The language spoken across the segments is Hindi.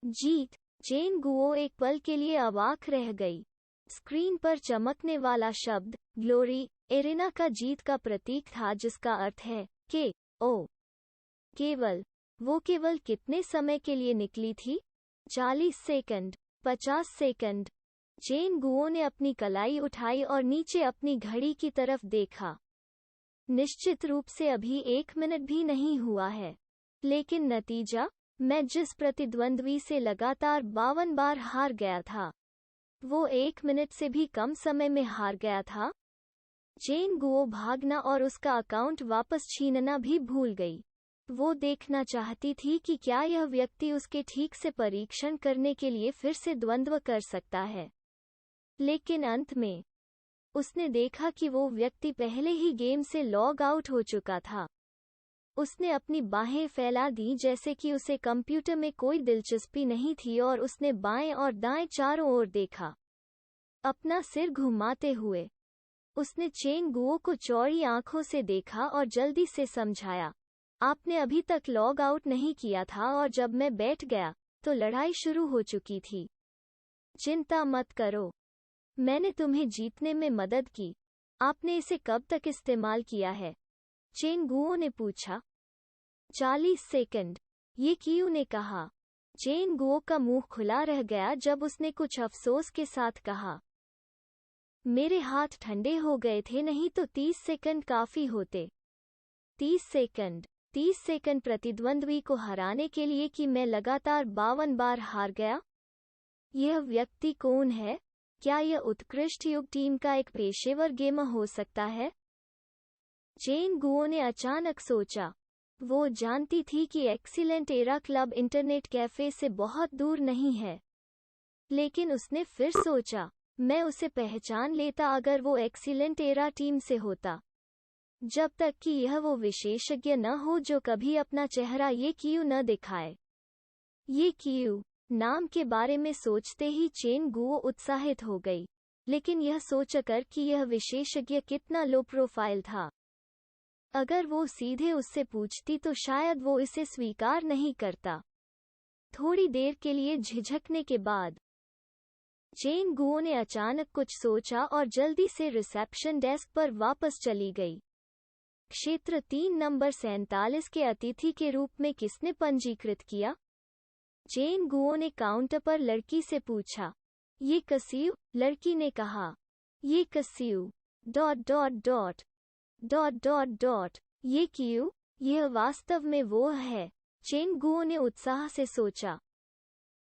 जीत। जेन गुओ एक पल के लिए अवाक रह गई। स्क्रीन पर चमकने वाला शब्द ग्लोरी एरिना का जीत का प्रतीक था, जिसका अर्थ है के ओ। वो केवल कितने समय के लिए निकली थी? 40 सेकंड, 50 सेकंड। जेन गुओ ने अपनी कलाई उठाई और नीचे अपनी घड़ी की तरफ देखा। निश्चित रूप से अभी 1 मिनट भी नहीं हुआ है। लेकिन नतीजा? मैं जिस प्रतिद्वंद्वी से लगातार 52 बार हार गया था, वो 1 मिनट से भी कम समय में हार गया था। जेन गुओ भागना और उसका अकाउंट वापस छीनना भी भूल गई। वो देखना चाहती थी कि क्या यह व्यक्ति उसके ठीक से परीक्षण करने के लिए फिर से द्वंद्व कर सकता है। लेकिन अंत में उसने देखा कि वो व्यक्ति पहले ही गेम से लॉग आउट हो चुका था। उसने अपनी बाहें फैला दी जैसे कि उसे कंप्यूटर में कोई दिलचस्पी नहीं थी, और उसने बाएं और दाएं चारों ओर देखा। अपना सिर घुमाते हुए उसने चेन गुओ को चौड़ी आंखों से देखा और जल्दी से समझाया, आपने अभी तक लॉग आउट नहीं किया था और जब मैं बैठ गया तो लड़ाई शुरू हो चुकी थी। चिंता मत करो, मैंने तुम्हें जीतने में मदद की। आपने इसे कब तक इस्तेमाल किया है? चेन गुओ ने पूछा। 40 सेकंड, ये कियू ने कहा। चेन गुओ का मुंह खुला रह गया जब उसने कुछ अफसोस के साथ कहा, मेरे हाथ ठंडे हो गए थे, नहीं तो 30 सेकंड काफी होते। 30 सेकंड प्रतिद्वंद्वी को हराने के लिए कि मैं लगातार 52 बार हार गया? यह व्यक्ति कौन है? क्या यह उत्कृष्ट युग टीम का एक पेशेवर गेमर हो सकता है? जेन गुओ ने अचानक सोचा। वो जानती थी कि excellent era club internet cafe से बहुत दूर नहीं है। लेकिन उसने फिर सोचा, मैं उसे पहचान लेता अगर वो एक्सीलेंट एरा टीम से होता। जब तक कि यह वो विशेषज्ञ न हो जो कभी अपना चेहरा ये कियू न दिखाए। ये कियू नाम के बारे में सोचते ही चेन गुओ उत्साहित हो गई, लेकिन यह सोचकर कि यह विशेषज्ञ कितना लो प्रोफाइल था। अगर वो सीधे उससे पूछती तो शायद वो इसे स्वीकार नहीं करता। थोड़ी देर के लिए झिझकने के बाद चेन गुओ ने अचानक कुछ सोचा और जल्दी से रिसेप्शन डेस्क पर वापस चली गई। क्षेत्र 3 नंबर 47 के अतिथि के रूप में किसने पंजीकृत किया? चेन गुओ ने काउंटर पर लड़की से पूछा। ये कसियू, लड़की ने कहा। ये कसियू ये कियू, यह वास्तव में वो है, चेन गुओ ने उत्साह से सोचा।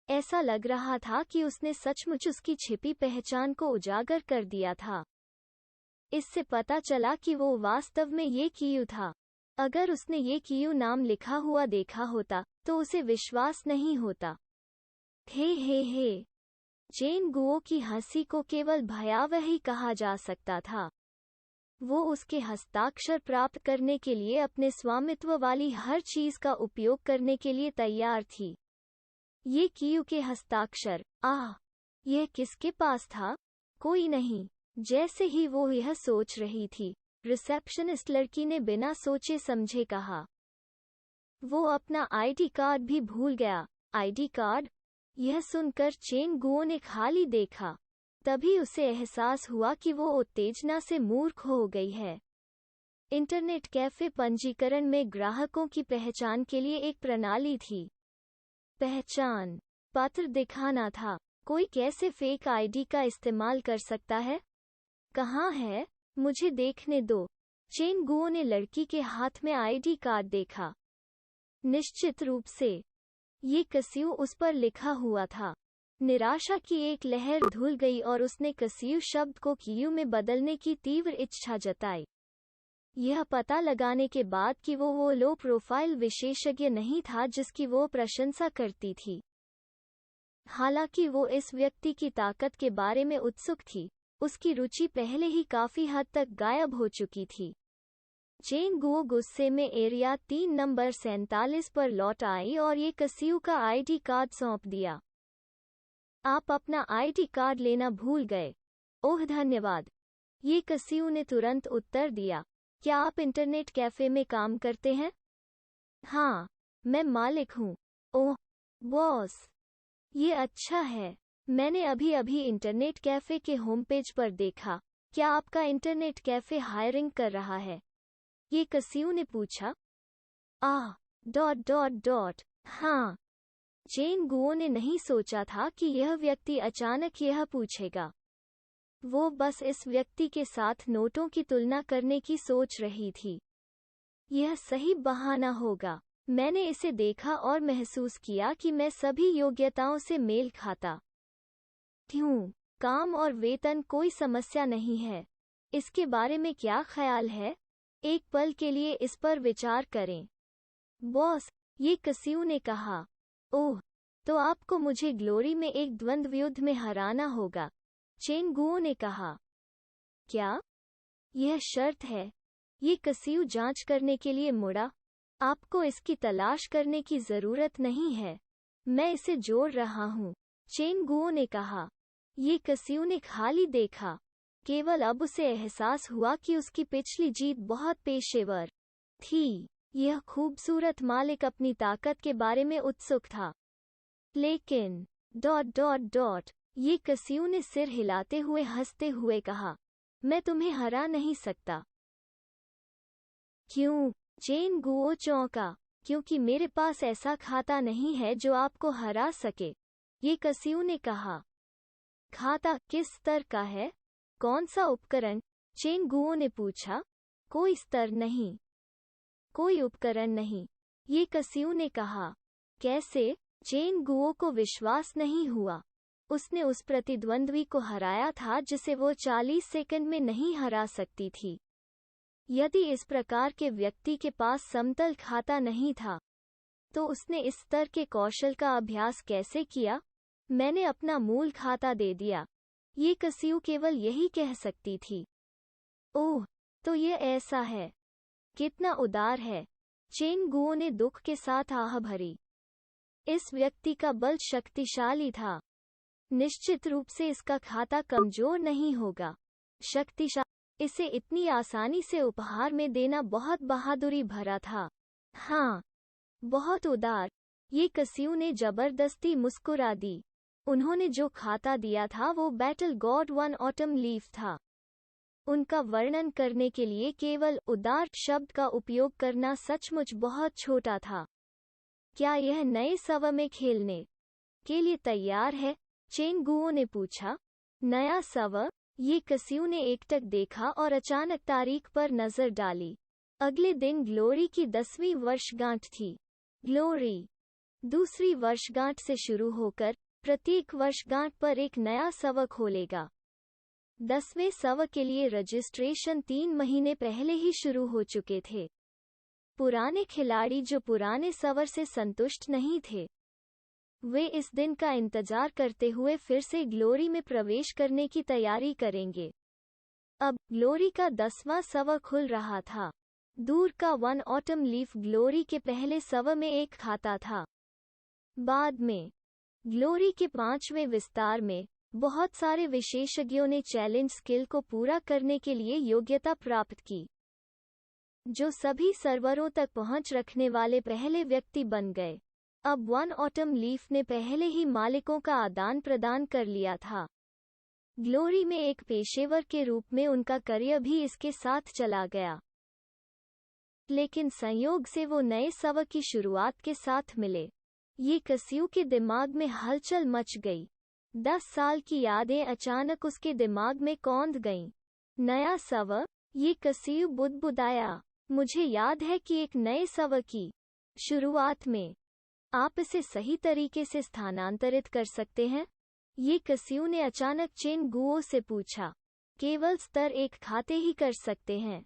ऐसा लग रहा था कि उसने सचमुच उसकी छिपी पहचान को उजागर कर दिया था। इससे पता चला कि वो वास्तव में ये कियू था। अगर उसने ये कियू नाम लिखा हुआ देखा होता तो उसे विश्वास नहीं होता। हे। चेन गुओ की हंसी को केवल भयावह ही कहा जा सकता था। वो उसके हस्ताक्षर प्राप्त करने के लिए अपने स्वामित्व वाली हर चीज का उपयोग करने के लिए तैयार थी। ये कियू के हस्ताक्षर, यह किसके पास था? कोई नहीं। जैसे ही वो यह सोच रही थी, रिसेप्शनिस्ट लड़की ने बिना सोचे समझे कहा। वो अपना आईडी कार्ड भी भूल गया। ID card? यह सुनकर चेन गुओ ने खाली देखा। तभी उसे एहसास हुआ कि वो उत्तेजना से मूर्ख हो गई है। इंटरनेट कैफे पंजीकरण में ग्राहकों की पहचान के लिए एक प्रणाली थी। पहचान पत्र दिखाना था। कोई कैसे फेक आईडी का इस्तेमाल कर सकता है? कहाँ है? मुझे देखने दो। चेन गुओ ने लड़की के हाथ में आईडी कार्ड देखा। निश्चित रूप से ये कसियू उस पर लिखा हुआ था। निराशा की एक लहर धुल गई और उसने कसियू शब्द को कियू में बदलने की तीव्र इच्छा जताई। यह पता लगाने के बाद कि वो लो प्रोफाइल विशेषज्ञ नहीं था जिसकी वो प्रशंसा करती थी। हालांकि वो इस व्यक्ति की ताकत के बारे में उत्सुक थी, उसकी रुचि पहले ही काफी हद तक गायब हो चुकी थी। चेन गुओ गुस्से में एरिया 3 नंबर 47 पर लौट आई और ये कसियू का आईडी कार्ड सौंप दिया। आप अपना आईडी कार्ड लेना भूल गए। ओह धन्यवाद। ये कसियू ने तुरंत उत्तर दिया। क्या आप इंटरनेट कैफे में काम करते हैं? हाँ, मैं मालिक हूँ। ओह, बॉस। ये अच्छा है। मैंने अभी अभी इंटरनेट कैफ़े के होम पेज पर देखा। क्या आपका इंटरनेट कैफ़े हायरिंग कर रहा है? ये कसियो ने पूछा। हाँ। चेन गुओ ने नहीं सोचा था कि यह व्यक्ति अचानक यह पूछेगा। वो बस इस व्यक्ति के साथ नोटों की तुलना करने की सोच रही थी। यह सही बहाना होगा। मैंने इसे देखा और महसूस किया कि मैं सभी योग्यताओं से मेल खाता हूँ। काम और वेतन कोई समस्या नहीं है। इसके बारे में क्या ख्याल है? एक पल के लिए इस पर विचार करें। बॉस, ये कसियो ने कहा। ओह, तो आपको मुझे ग्लोरी में एक द्वंद्व युद्ध में हराना होगा, चेन गुओ ने कहा। क्या? यह शर्त है? ये कसियो जांच करने के लिए मुड़ा। आपको इसकी तलाश करने की जरूरत नहीं है। मैं इसे जोड़ रहा हूँ, चेन गुओ ने कहा। ये कसियो ने खाली देखा। केवल अब उसे एहसास हुआ कि उसकी पिछली जीत बहुत पेशेवर थी। यह खूबसूरत मालिक अपनी ताकत के बारे में उत्सुक था। लेकिन ये कसियो ने सिर हिलाते हुए हंसते हुए कहा, मैं तुम्हें हरा नहीं सकता। क्यों? चेन गुओ चौंका। क्योंकि मेरे पास ऐसा खाता नहीं है जो आपको हरा सके, ये कसियो ने कहा। खाता किस स्तर का है? कौन सा उपकरण? चेन गुओ ने पूछा। कोई स्तर नहीं, कोई उपकरण नहीं, ये कसियो ने कहा। कैसे? चेन गुओ को विश्वास नहीं हुआ। उसने उस प्रतिद्वंद्वी को हराया था जिसे वो 40 सेकंड में नहीं हरा सकती थी। यदि इस प्रकार के व्यक्ति के पास समतल खाता नहीं था, तो उसने इस स्तर के कौशल का अभ्यास कैसे किया? मैंने अपना मूल खाता दे दिया, ये कसियो केवल यही कह सकती थी। ओह, तो ये ऐसा है। कितना उदार है। चेन गुओ ने दुख के साथ आह भरी। इस व्यक्ति का बल शक्तिशाली था। निश्चित रूप से इसका खाता कमजोर नहीं होगा। शक्तिशाली। इसे इतनी आसानी से उपहार में देना बहुत बहादुरी भरा था। हाँ, बहुत उदार। ये कसियो ने जबरदस्ती मुस्कुरा दी। उन्होंने जो खाता दिया था वो battle God one autumn leaf था। उनका वर्णन करने के लिए केवल उदार शब्द का उपयोग करना सचमुच बहुत छोटा था। क्या यह नए सव में खेलने के लिए तैयार है? चेन गुओ ने पूछा। नया सव? ये कसियो ने एकटक देखा और अचानक तारीख पर नजर डाली। अगले दिन ग्लोरी की 10वीं वर्षगांठ थी। ग्लोरी दूसरी वर्षगांठ से शुरू होकर प्रत्येक वर्षगांठ पर एक नया सव खोलेगा। 10वें सव के लिए रजिस्ट्रेशन 3 महीने पहले ही शुरू हो चुके थे। पुराने खिलाड़ी जो पुराने सवर से संतुष्ट नहीं थे, वे इस दिन का इंतजार करते हुए फिर से ग्लोरी में प्रवेश करने की तैयारी करेंगे। अब ग्लोरी का 10वां सव खुल रहा था। दूर का वन ऑटम लीफ ग्लोरी के पहले सव में एक खाता था। बाद में ग्लोरी के 5वें विस्तार में बहुत सारे विशेषज्ञों ने चैलेंज स्किल को पूरा करने के लिए योग्यता प्राप्त की, जो सभी सर्वरों तक पहुंच रखने वाले पहले व्यक्ति बन गए। अब वन ऑटम लीफ ने पहले ही मालिकों का आदान प्रदान कर लिया था। ग्लोरी में एक पेशेवर के रूप में उनका करियर भी इसके साथ चला गया। लेकिन संयोग से वो नए सव की शुरुआत के साथ मिले। ये कसियो के दिमाग में हलचल मच गई। 10 साल की यादें अचानक उसके दिमाग में कौंध गईं। नया सव? ये कसियो बुदबुदाया। मुझे याद है कि एक नए सव की शुरुआत में आप इसे सही तरीके से स्थानांतरित कर सकते हैं? ये कसियो ने अचानक चेन गुओ से पूछा। केवल स्तर 1 खाते ही कर सकते हैं,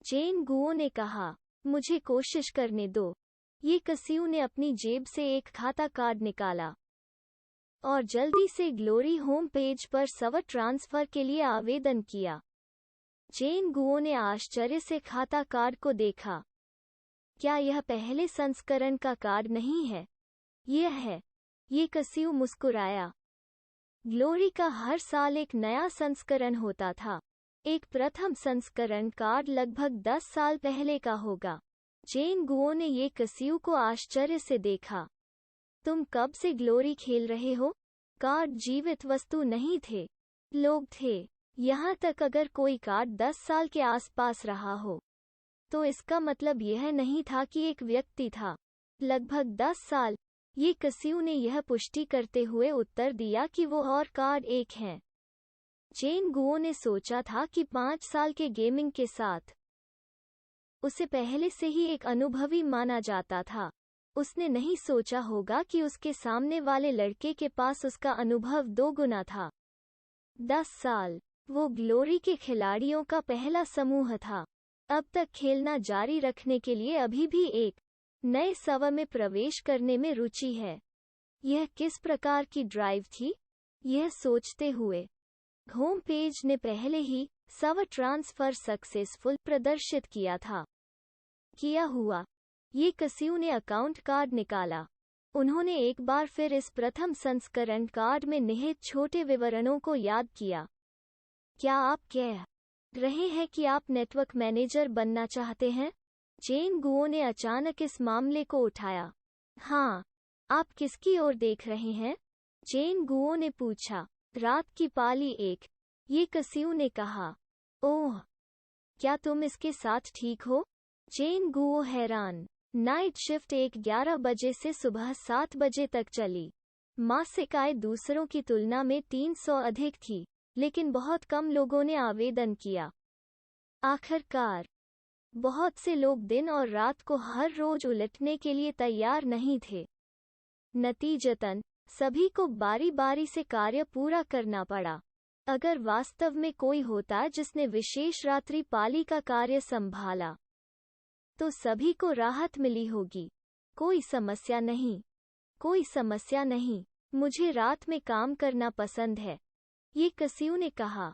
चेन गुओ ने कहा। मुझे कोशिश करने दो। ये कसियो ने अपनी जेब से एक खाता कार्ड निकाला और जल्दी से ग्लोरी होम पेज पर सव ट्रांसफर के लिए आवेदन किया। चेन गुओ ने आश्चर्य से खाता कार्ड को देखा। क्या यह पहले संस्करण का कार्ड नहीं है? यह है। ये कसियो मुस्कुराया। ग्लोरी का हर साल एक नया संस्करण होता था। एक प्रथम संस्करण कार्ड लगभग 10 साल पहले का होगा। चेन गुओ ने ये कसियो को आश्चर्य से देखा। तुम कब से ग्लोरी खेल रहे हो? कार्ड जीवित वस्तु नहीं थे, लोग थे। यहाँ तक अगर कोई कार्ड 10 साल के आसपास रहा हो तो इसका मतलब यह नहीं था कि एक व्यक्ति था। लगभग 10 साल, ये कसियो ने यह पुष्टि करते हुए उत्तर दिया कि वो और कार्ड एक हैं। चेन गुओ ने सोचा था कि 5 साल के गेमिंग के साथ उसे पहले से ही एक अनुभवी माना जाता था। उसने नहीं सोचा होगा कि उसके सामने वाले लड़के के पास उसका अनुभव 2 गुना था। 10 साल, वो ग्लोरी के खिलाड़ियों का पहला समूह था। अब तक खेलना जारी रखने के लिए अभी भी एक नए सव में प्रवेश करने में रुचि है। यह किस प्रकार की ड्राइव थी? यह सोचते हुए होम पेज ने पहले ही सव ट्रांसफर सक्सेसफुल प्रदर्शित किया था। किया हुआ। ये कसियो ने अकाउंट कार्ड निकाला। उन्होंने एक बार फिर इस प्रथम संस्करण कार्ड में निहित छोटे विवरणों को याद किया। क्या आप कह रहे हैं कि आप नेटवर्क मैनेजर बनना चाहते हैं? चेन गुओ ने अचानक इस मामले को उठाया। हाँ। आप किसकी ओर देख रहे हैं? चेन गुओ ने पूछा। रात की पाली 1। ये कसियो ने कहा। ओह, क्या तुम इसके साथ ठीक हो? चेन गुओ हैरान। नाइट शिफ्ट 11 बजे से सुबह 7 बजे तक चली। मासिक आय दूसरों की तुलना में 300 अधिक थी, लेकिन बहुत कम लोगों ने आवेदन किया। आखिरकार, बहुत से लोग दिन और रात को हर रोज उलटने के लिए तैयार नहीं थे। नतीजतन, सभी को बारी-बारी से कार्य पूरा करना पड़ा। अगर वास्तव में कोई होता जिसने विशेष रात्रि पाली का कार्य संभाला, तो सभी को राहत मिली होगी। कोई समस्या नहीं। कोई समस्या नहीं। मुझे रात में काम करना पसंद है, ये कसियो ने कहा।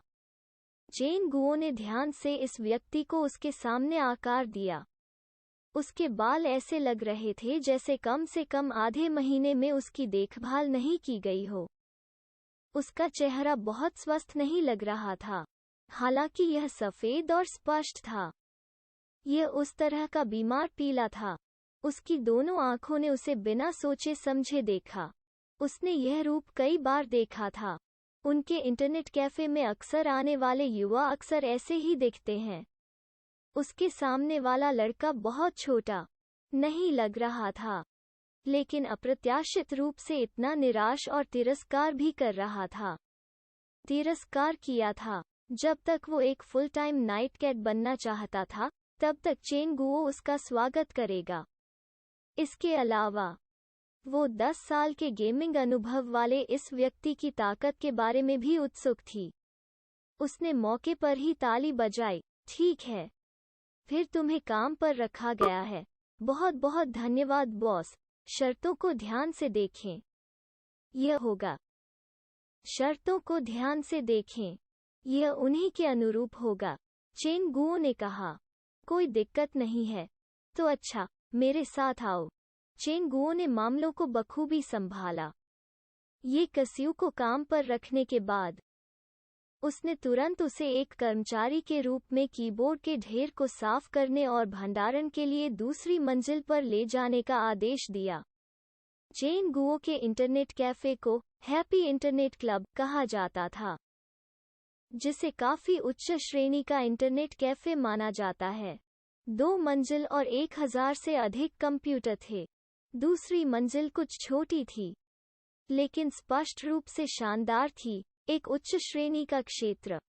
चेन गुओ ने ध्यान से इस व्यक्ति को उसके सामने आकार दिया। उसके बाल ऐसे लग रहे थे जैसे कम से कम आधे महीने में उसकी देखभाल नहीं की गई हो। उसका चेहरा बहुत स्वस्थ नहीं लग रहा था, हालांकि यह सफेद और स्पष्ट था। यह उस तरह का बीमार पीला था। उसकी दोनों आंखों ने उसे बिना सोचे समझे देखा। उसने यह रूप कई बार देखा था। उनके इंटरनेट कैफे में अक्सर आने वाले युवा अक्सर ऐसे ही दिखते हैं। उसके सामने वाला लड़का बहुत छोटा नहीं लग रहा था, लेकिन अप्रत्याशित रूप से इतना निराश और तिरस्कार भी कर रहा था। तिरस्कार किया था। जब तक वो एक फुल टाइम नाइट कैट बनना चाहता था, तब तक चेन गुओ उसका स्वागत करेगा। इसके अलावा, वो 10 साल के गेमिंग अनुभव वाले इस व्यक्ति की ताकत के बारे में भी उत्सुक थी। उसने मौके पर ही ताली बजाई। ठीक है, फिर तुम्हें काम पर रखा गया है। बहुत बहुत धन्यवाद बॉस। शर्तों को ध्यान से देखें। यह होगा। शर्तों को ध्यान से देखें। यह उन्हीं के अनुरूप होगा। चेन गुओ ने कहा। कोई दिक्कत नहीं है। तो अच्छा, मेरे साथ आओ। चेन गुओ ने मामलों को बखूबी संभाला। ये कसियो को काम पर रखने के बाद, उसने तुरंत उसे एक कर्मचारी के रूप में कीबोर्ड के ढेर को साफ करने और भंडारण के लिए दूसरी मंजिल पर ले जाने का आदेश दिया। चेन गुओ के इंटरनेट कैफे को हैप्पी इंटरनेट क्लब कहा जाता था, जिसे काफी उच्च श्रेणी का इंटरनेट कैफे माना जाता है। 2 मंजिल और 1000 से अधिक कंप्यूटर थे। दूसरी मंजिल कुछ छोटी थी, लेकिन स्पष्ट रूप से शानदार थी। एक उच्च श्रेणी का क्षेत्र,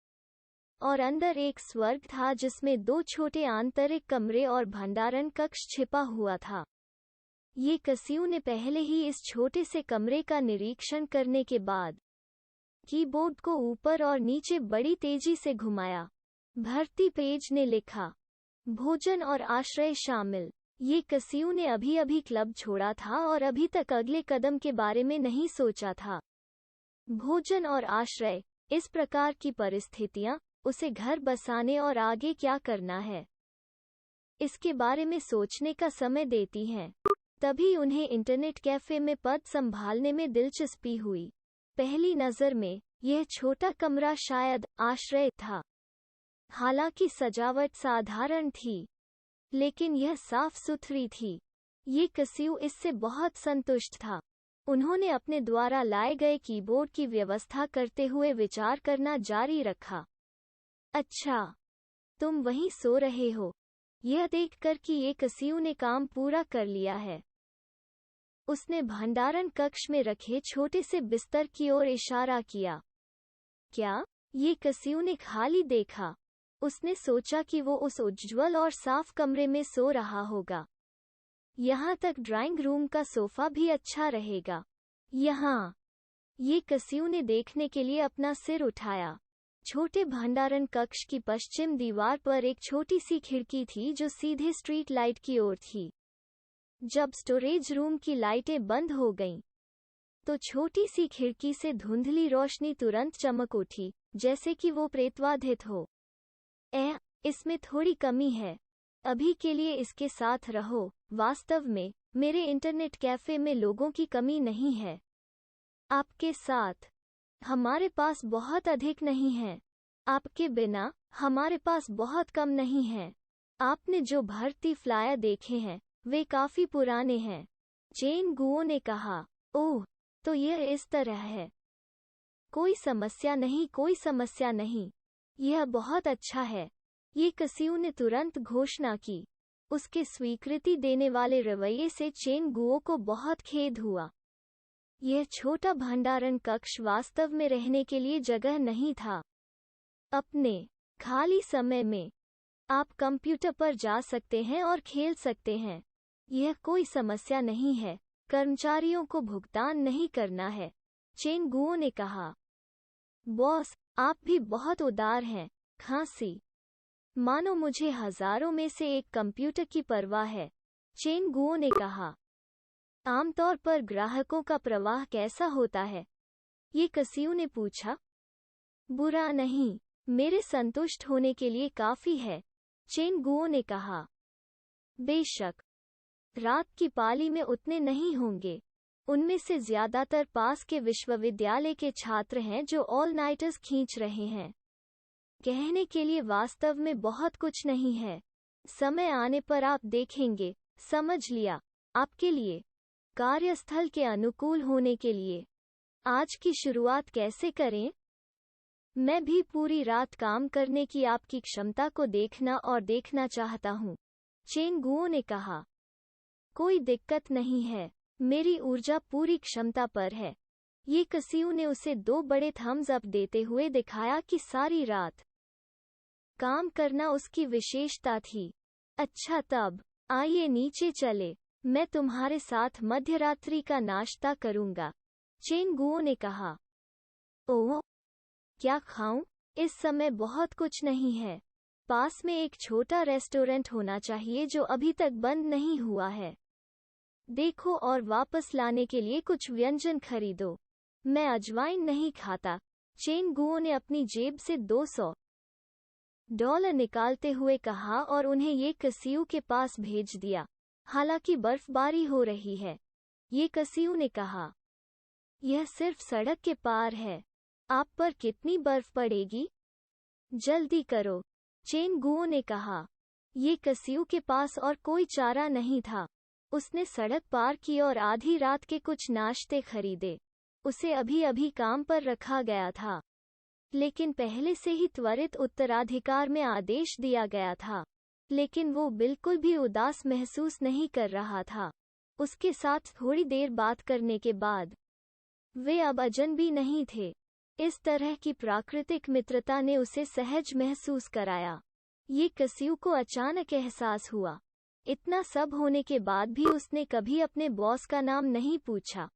और अंदर एक स्वर्ग था जिसमें 2 छोटे आंतरिक कमरे और भंडारण कक्ष छिपा हुआ था। ये कसियो ने पहले ही इस छोटे से कमरे का निरीक्षण करने के बाद कीबोर्ड को ऊपर और नीचे बड़ी तेजी से घुमाया। भर्ती पेज ने लिखा, भोजन और आश्रय शामिल। ये कसियो ने अभी-अभी क्लब छोड़ा था और अभी तक अगले कदम के बारे में नहीं सोचा था। भोजन और आश्रय, इस प्रकार की परिस्थितियां उसे घर बसाने और आगे क्या करना है, इसके बारे में सोचने का समय देती हैं। तभी उन्हें इंटरनेट कैफे में पद संभालने में दिलचस्पी हुई। पहली नज़र में, यह छोटा कमरा शायद आश्रय था। हालांकि सजावट साधारण थी, लेकिन यह साफ सुथरी थी। ये कसियो इससे बहुत संतुष्ट था। उन्होंने अपने द्वारा लाए गए कीबोर्ड की व्यवस्था करते हुए विचार करना जारी रखा। अच्छा, तुम वहीं सो रहे हो, यह देखकर कि ये कसियू ने काम पूरा कर लिया है। उसने भंडारण कक्ष में रखे छोटे से बिस्तर की ओर इशारा किया। क्या? ये कसियू ने खाली देखा। उसने सोचा कि वो उस उज्ज्वल और साफ कमरे में सो रहा होगा। यहाँ तक ड्राइंग रूम का सोफा भी अच्छा रहेगा। यहाँ, ये कसियू ने देखने के लिए अपना सिर उठाया। छोटे भंडारण कक्ष की पश्चिम दीवार पर एक छोटी सी खिड़की थी जो सीधे स्ट्रीट लाइट की ओर थी। जब स्टोरेज रूम की लाइटें बंद हो गईं, तो छोटी सी खिड़की से धुंधली रोशनी तुरंत चमक उठी, जैसे कि वो प्रेतवाधित हो। इसमें थोड़ी कमी है। अभी के लिए इसके साथ रहो। वास्तव में, मेरे इंटरनेट कैफे में लोगों की कमी नहीं है। आपके साथ, हमारे पास बहुत अधिक नहीं है। आपके बिना, हमारे पास बहुत कम नहीं है। आपने जो भर्ती फ्लायर देखे हैं, वे काफी पुराने हैं। चेन गुओ ने कहा। ओह, तो यह इस तरह है। कोई समस्या नहीं, कोई समस्या नहीं। यह बहुत अच्छा है। ये कसियू ने तुरंत घोषणा की। उसके स्वीकृति देने वाले रवैये से चेन गुओ को बहुत खेद हुआ। यह छोटा भंडारण कक्ष वास्तव में रहने के लिए जगह नहीं था। अपने खाली समय में, आप कंप्यूटर पर जा सकते हैं और खेल सकते हैं। यह कोई समस्या नहीं है। कर्मचारियों को भुगतान नहीं करना है। चेन गुओ ने कहा। बॉस, आप भी बहुत उदार हैं। खांसी। मानो मुझे हजारों में से एक कंप्यूटर की परवाह है। चेन गुओ ने कहा। आमतौर पर ग्राहकों का प्रवाह कैसा होता है? ये कसियू ने पूछा। बुरा नहीं, मेरे संतुष्ट होने के लिए काफी है। चेन गुओ ने कहा। बेशक, रात की पाली में उतने नहीं होंगे। उनमें से ज्यादातर पास के विश्वविद्यालय के छात्र हैं जो ऑल नाइटर्स खींच रहे हैं। कहने के लिए वास्तव में बहुत कुछ नहीं है। समय आने पर आप देखेंगे। समझ लिया। आपके लिए, कार्यस्थल के अनुकूल होने के लिए, आज की शुरुआत कैसे करें? मैं भी पूरी रात काम करने की आपकी क्षमता को देखना और देखना चाहता हूँ। चेन गुओ ने कहा। कोई दिक्कत नहीं है। मेरी ऊर्जा पूरी क्षमता पर है। ये कसियू ने उसे 2 बड़े थम्स अप देते हुए दिखाया कि सारी रात काम करना उसकी विशेषता थी। अच्छा, तब आइए नीचे चले। मैं तुम्हारे साथ मध्यरात्रि का नाश्ता करूंगा। चेन गुओ ने कहा। ओह, क्या खाऊं? इस समय बहुत कुछ नहीं है। पास में एक छोटा रेस्टोरेंट होना चाहिए जो अभी तक बंद नहीं हुआ है। देखो और वापस लाने के लिए कुछ व्यंजन खरीदो। मैं अजवाइन नहीं खाता। चेन गुओ ने अपनी जेब से $200 निकालते हुए कहा और उन्हें ये कसियू के पास भेज दिया। हालांकि बर्फबारी हो रही है। ये कसियू ने कहा। यह सिर्फ सड़क के पार है। आप पर कितनी बर्फ पड़ेगी? जल्दी करो। चेन गुओ ने कहा। ये कसियू के पास और कोई चारा नहीं था। उसने सड़क पार की और आधी रात के कुछ नाश्ते खरीदे। उसे अभी अभी काम पर रखा गया था, लेकिन पहले से ही त्वरित उत्तराधिकार में आदेश दिया गया था। लेकिन वो बिल्कुल भी उदास महसूस नहीं कर रहा था। उसके साथ थोड़ी देर बात करने के बाद, वे अब अजनबी नहीं थे। इस तरह की प्राकृतिक मित्रता ने उसे सहज महसूस कराया। ये कसियू को अचानक एहसास हुआ। इतना सब होने के बाद भी उसने कभी अपने बॉस का नाम नहीं पूछा।